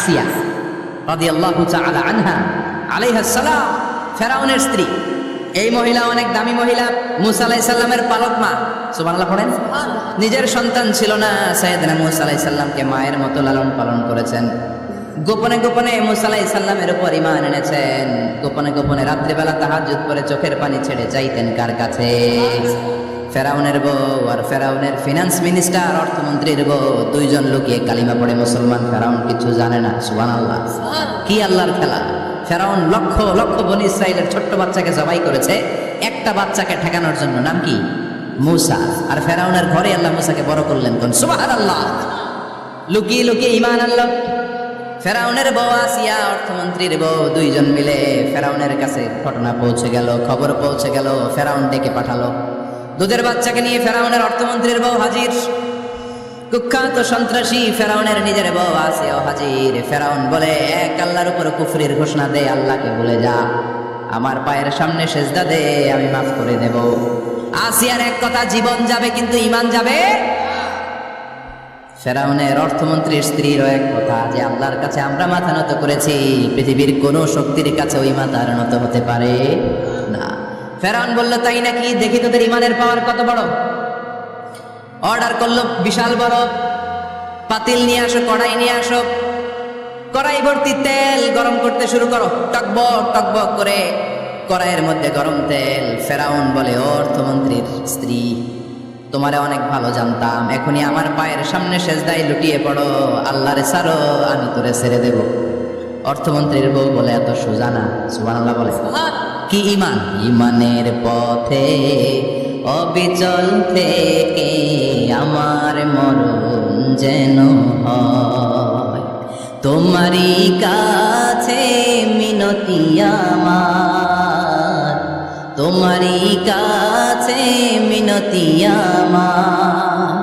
আসিয়া রাদিয়াল্লাহু তাআলা আনহা আলাইহাস সালাম, ফেরাউনের স্ত্রী। এই মহিলা অনেক দামি মহিলা, মুসা আলাইহিস সালামের পালক মা। সুবহানাল্লাহ পড়েন। নিজের সন্তান ছিল না, সাইয়েদনা মুসা আলাইহিস সালামকে মায়ের মতো লালন পালন করেছেন। গোপনে গোপনে মুসা আলাইহিস সালামের উপর ঈমান এনেছেন। গোপনে গোপনে রাত্রিবেলা তাহাজ্জুদ করে চোখের পানি ছেড়ে চাইতেন কার কাছে? ফেরাউনের বউ আর ফেরাউনের ফিনান্স মিনিস্টার, অর্থমন্ত্রীর বউ, দুইজন লুকিয়ে কালিমা পড়ে মুসলমান। ফেরাউন কিছু জানে না। সুবহানাল্লাহ। কি আল্লাহর খেলা! ফেরাউন লক্ষ লক্ষ বনী ইসরাইলের ছোট্ট বাচ্চাকে জবাই করেছে একটা বাচ্চাকে ঠেকানোর জন্য। নাম কি? মুসা। আর ফেরাউনের ঘরে আল্লাহ মুসাকে বড় করলেন। কোন সুবহানাল্লাহ! লুকিয়ে লুকিয়ে ঈমান আনলো। ফেরাউনের বউ আসিয়া, অর্থমন্ত্রীর বউ, দুইজন মিলে ফেরাউনের কাছে ঘটনা পৌঁছে গেল, খবর পৌঁছে গেল। ফেরাউন ডেকে পাঠালো। দুধের বাচ্চাকে নিয়ে ফেরাউনের অর্থমন্ত্রীর বউ হাজির। কুখ্যাত সন্ত্রাসী ফেরাউনের নিজের বউ আসিয়া হাজির। ফেরাউন বলে, এক আল্লাহর উপর কুফরির ঘোষণা দে, আল্লাহকে ভুলে যা, আমার পায়ের সামনে সেজদা দে, আমি মাফ করে দেব। আসিয়ার এক কথা, জীবন যাবে কিন্তু ঈমান যাবে। ফেরাউনের অর্থমন্ত্রীর স্ত্রীরও এক কথা, যে আল্লাহর কাছে আমরা মাথা নত করেছি, পৃথিবীর কোন শক্তির কাছে ওই মাথা নত হতে পারে না। ফেরাউন বলল, তাই নাকি? দেখি তোদের ঈমানের পাওয়ার কত বড়। অর্ডার করলো বিশাল বড় পাতিল নিয়ে আসো, কড়াই নিয়ে আসো, কড়াই ভর্তি তেল গরম করতে শুরু করো। টকবক টকবক করে কড়াইয়ের মধ্যে গরম তেল। ফেরাউন বলে, অর্থমন্ত্রীর স্ত্রী, তোমারে অনেক ভালো জানতাম, এখনই আমার পায়ের সামনে সেজদায় লুটিয়ে পড়ো, আল্লাহরে ছাড়ো, আমি তোরে ছেড়ে দেব। অর্থমন্ত্রীর বউ বলে, এত সোজা না। সুবহানাল্লাহ বলে। কি ঈমান? ঈমানের পথে অবিচল থেকে আমার মরণ যেন হয়, তোমারই কাছে মিনতি আমার, তোমারই কাছে মিনতি আমার,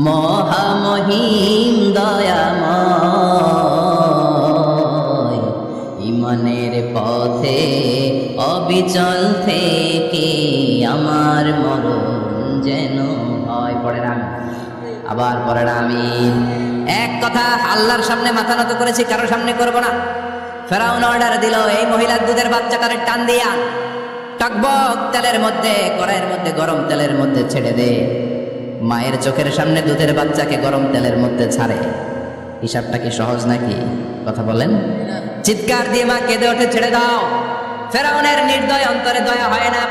মহামহিম দয়াময়, ঈমানের পথে অবিচল থেকে আমার মরণ যেন হয়। পড়েন আমি, আবার পড়েন আমি। এক কথা, আল্লাহর সামনে মাথা নত করেছি, কারোর সামনে করব না। ফেরাউন অর্ডার দিল, এই মহিলার দুধের বাচ্চাটারে টান দিয়া টকবক তেলের মধ্যে, কড়াইয়ের মধ্যে গরম তেলের মধ্যে ছেড়ে দে। মায়ের চোখের সামনে দুধের বাচ্চাকে গরম তেলের মধ্যে ছাড়ে। হিসাবটা কি সহজ নাকি? কথা বলেন। চিৎকার দিয়ে মা কেঁদে ওঠে, ছেড়ে দাও। ফেরাউনের নির্দয় অন্তরে দয়া হয় না।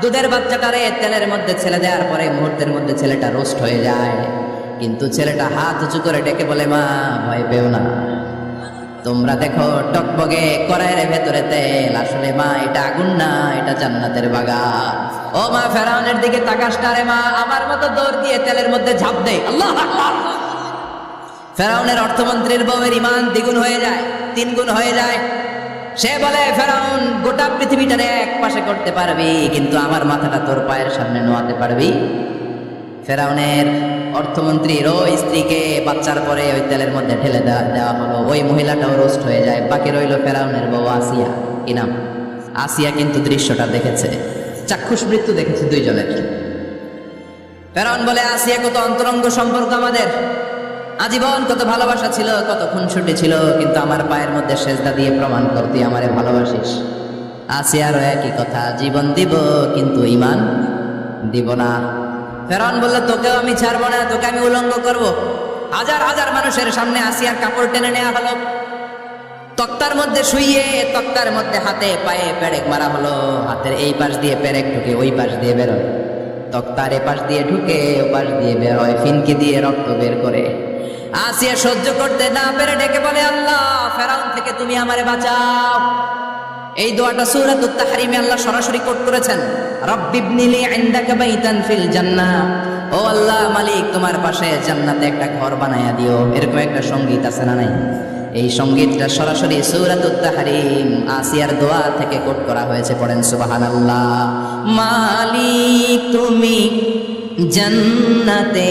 দুধের বাচ্চাটারে তেলের মধ্যে ছেড়ে দেওয়ার পরে মুহূর্তের মধ্যে ছেলেটা রোস্ট হয়ে যায়। কিন্তু ছেলেটা হাত উঁচু করে ডেকে বলে, মা ভয় পেও না, তোমরা দেখো টকবগে কড়াইয়ের ভেতরে তেল, আসলে মা এটা আগুন না, এটা জান্নাতের বাগান। ও মা, ফেরাউনের দিকে তাকাস না রে মা, আমার মতো দৌড় দিয়ে তেলের মধ্যে ঝাঁপ দে। আল্লাহু আকবার। ফেরাউনের অর্থমন্ত্রীর বউয়ের ঈমান দ্বিগুণ হয়ে যায়, তিনগুণ হয়ে যায়। সে বলে, ফেরাউন, গোটা পৃথিবীটারে এক পাশে করতে পারবি, কিন্তু আমার মাথাটা তোর পায়ের সামনে নোয়াতে পারবি? ফেরাউনের অর্থমন্ত্রীর ওই স্ত্রীকে বাচ্চার পরে ওই তেলের মধ্যে ঢেলে দেওয়া হলো। ওই মহিলাটাও রোস্ট হয়ে যায়। বাকি রইল ফেরাউনের বউ আসিয়া। কি নাম? আসিয়া কিন্তু দৃশ্যটা দেখেছে, চাক্ষুষ মৃত্যু দেখেছে দুইজনের। ফেরাউন বলে, আসিয়া, কত অন্তরঙ্গ সম্পর্ক আমাদের, আজীবন কত ভালোবাসা ছিল, কত খুনসুটি ছিল, কিন্তু আমার পায়ের মধ্যে সেজদা দিয়ে প্রমাণ কর তুই আমারে ভালোবাসিস। আসিয়ারও একই কথা, জীবন দিব কিন্তু ঈমান দিব না। ফেরাউন বলল, তোকেও আমি ছাড়বো না, তোকে আমি উলঙ্গ করব। হাজার হাজার মানুষের সামনে আসিয়ার কাপড় টেনে নেওয়া হলো, তক্তার মধ্যে শুইয়ে তক্তার মধ্যে হাতে পায়ে পেরেক মারা হলো। হাতের এই পাশ দিয়ে পেরেক ঢুকে ওই পাশ দিয়ে বেরোয়, তক্তার এ পাশ দিয়ে ঢুকে ও পাশ দিয়ে বের হয়, ফিনকি দিয়ে রক্ত বের করে। আসিয়া সহ্য করতে না পেরে ডেকে বলে, আল্লাহ, ফেরাউন থেকে তুমি আমারে বাঁচাও। এই দোয়াটা সূরাতুত তাহরিমে আল্লাহ সরাসরি কোট করেছেন, রব্বিবনিলি ইনদাকা বাইতান ফিল জান্নাহ, ও আল্লাহ মালিক, তোমার পাশে জান্নাতে একটা ঘর বানায়া দিও। এরকম একটা সঙ্গীত আছে না নাই? এই সঙ্গীতটা সরাসরি সূরাতুত তাহরিম আসিয়ার দোয়া থেকে কোট করা হয়েছে। পড়েন সুবহানাল্লাহ। মালিক তুমি জান্নাতে,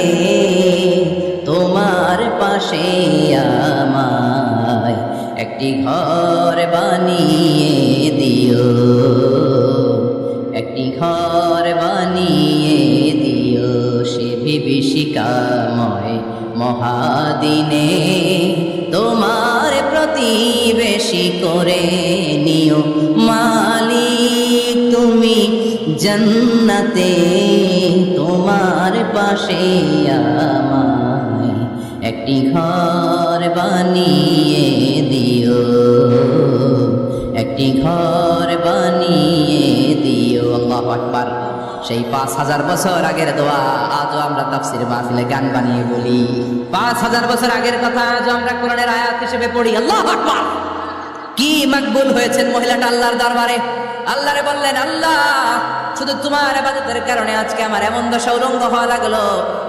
তোমার পাশে আমায় একটি ঘর বানিয়ে দিও, একটি ঘর বানিয়ে দিও, সে বিভীষিকাময় মহাদিনে তোমার বেশি করে নিও মালিক তুমি জান্নাতে তোমার পাশে আমায় একটি ঘর বানিয়ে দিও, একটি ঘর বানিয়ে দিও। আল্লাহু আকবার। সেই 5000 বছর আগের দোয়া আজও আমরা তাফসীর মাহফিলে গান বানিয়ে বলি। 5000 বছর আগের কথা আজও আমরা কোরআনের আয়াত হিসেবে পড়ি। আল্লাহু আকবার। কি মকবুল হয়েছেন মহিলাটা আল্লাহর দরবারে। আল্লাহরে বললেন, আল্লাহ শুধু তোমার ইবাদতের কারণে আজকে আমার এমন দশা উলঙ্গ হওয়া লাগলো,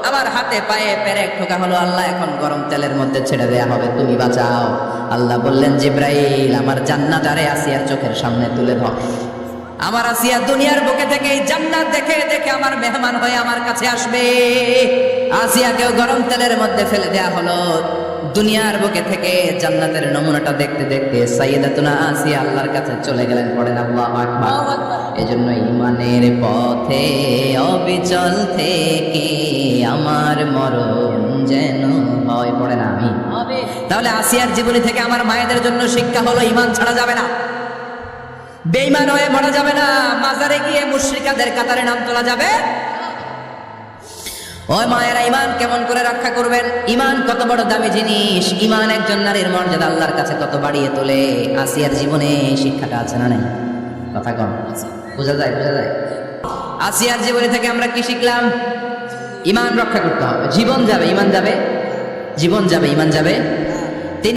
আমার হাতে পায়ে পেরেক ঠোকা হলো। আল্লাহ এখন গরম তেলের মধ্যে ছেড়ে দেয়া হবে, তুমি বাঁচাও। আল্লাহ বললেন, জিব্রাইল আমার জান্নাত আরে আসিয়ার চোখের সামনে তুলে ধর। আমার আসিয়া দুনিয়ার বুকে থেকে এই জান্নাত দেখে দেখে আমার মেহমান হয়ে আমার কাছে আসবে। আসিয়াকেও গরম তেলের মধ্যে ফেলে দেয়া হলো। দুনিয়ার বুকে থেকে জান্নাতের নমুনাটা দেখতে দেখতে সাইয়েদাতুনা আসিয়া আল্লাহর কাছে চলে গেলেন। পড়েন আল্লাহু আকবার। এজন্য ঈমানের পথে অবিচল থেকে আমার মরণ যেন হয়। পড়েন আমিন। তাহলে আসিয়ার জীবনী থেকে আমার মায়েদের জন্য শিক্ষা হলো, ঈমান ছাড়া যাবে না, বেঈমান হয়ে মরা যাবে না, মাজারে গিয়ে মুশরিকাদের কাতারে নাম তোলা যাবে। ওই মায়েরা ঈমান কেমন করে রক্ষা করবেন? ঈমান কত বড় দামি জিনিস। ঈমান একজন নারীর মর্যাদা আল্লাহর কাছে কত বাড়িয়ে তোলে। আসিয়ার জীবনে শিক্ষাটা আছে না নাই? কথা কম বোঝা যায়, বোঝা যায়। আসিয়ার জীবনী থেকে আমরা কি শিখলাম? ঈমান রক্ষা করতে হবে। জীবন যাবে, ঈমান যাবে, জীবন যাবে, ঈমান যাবে।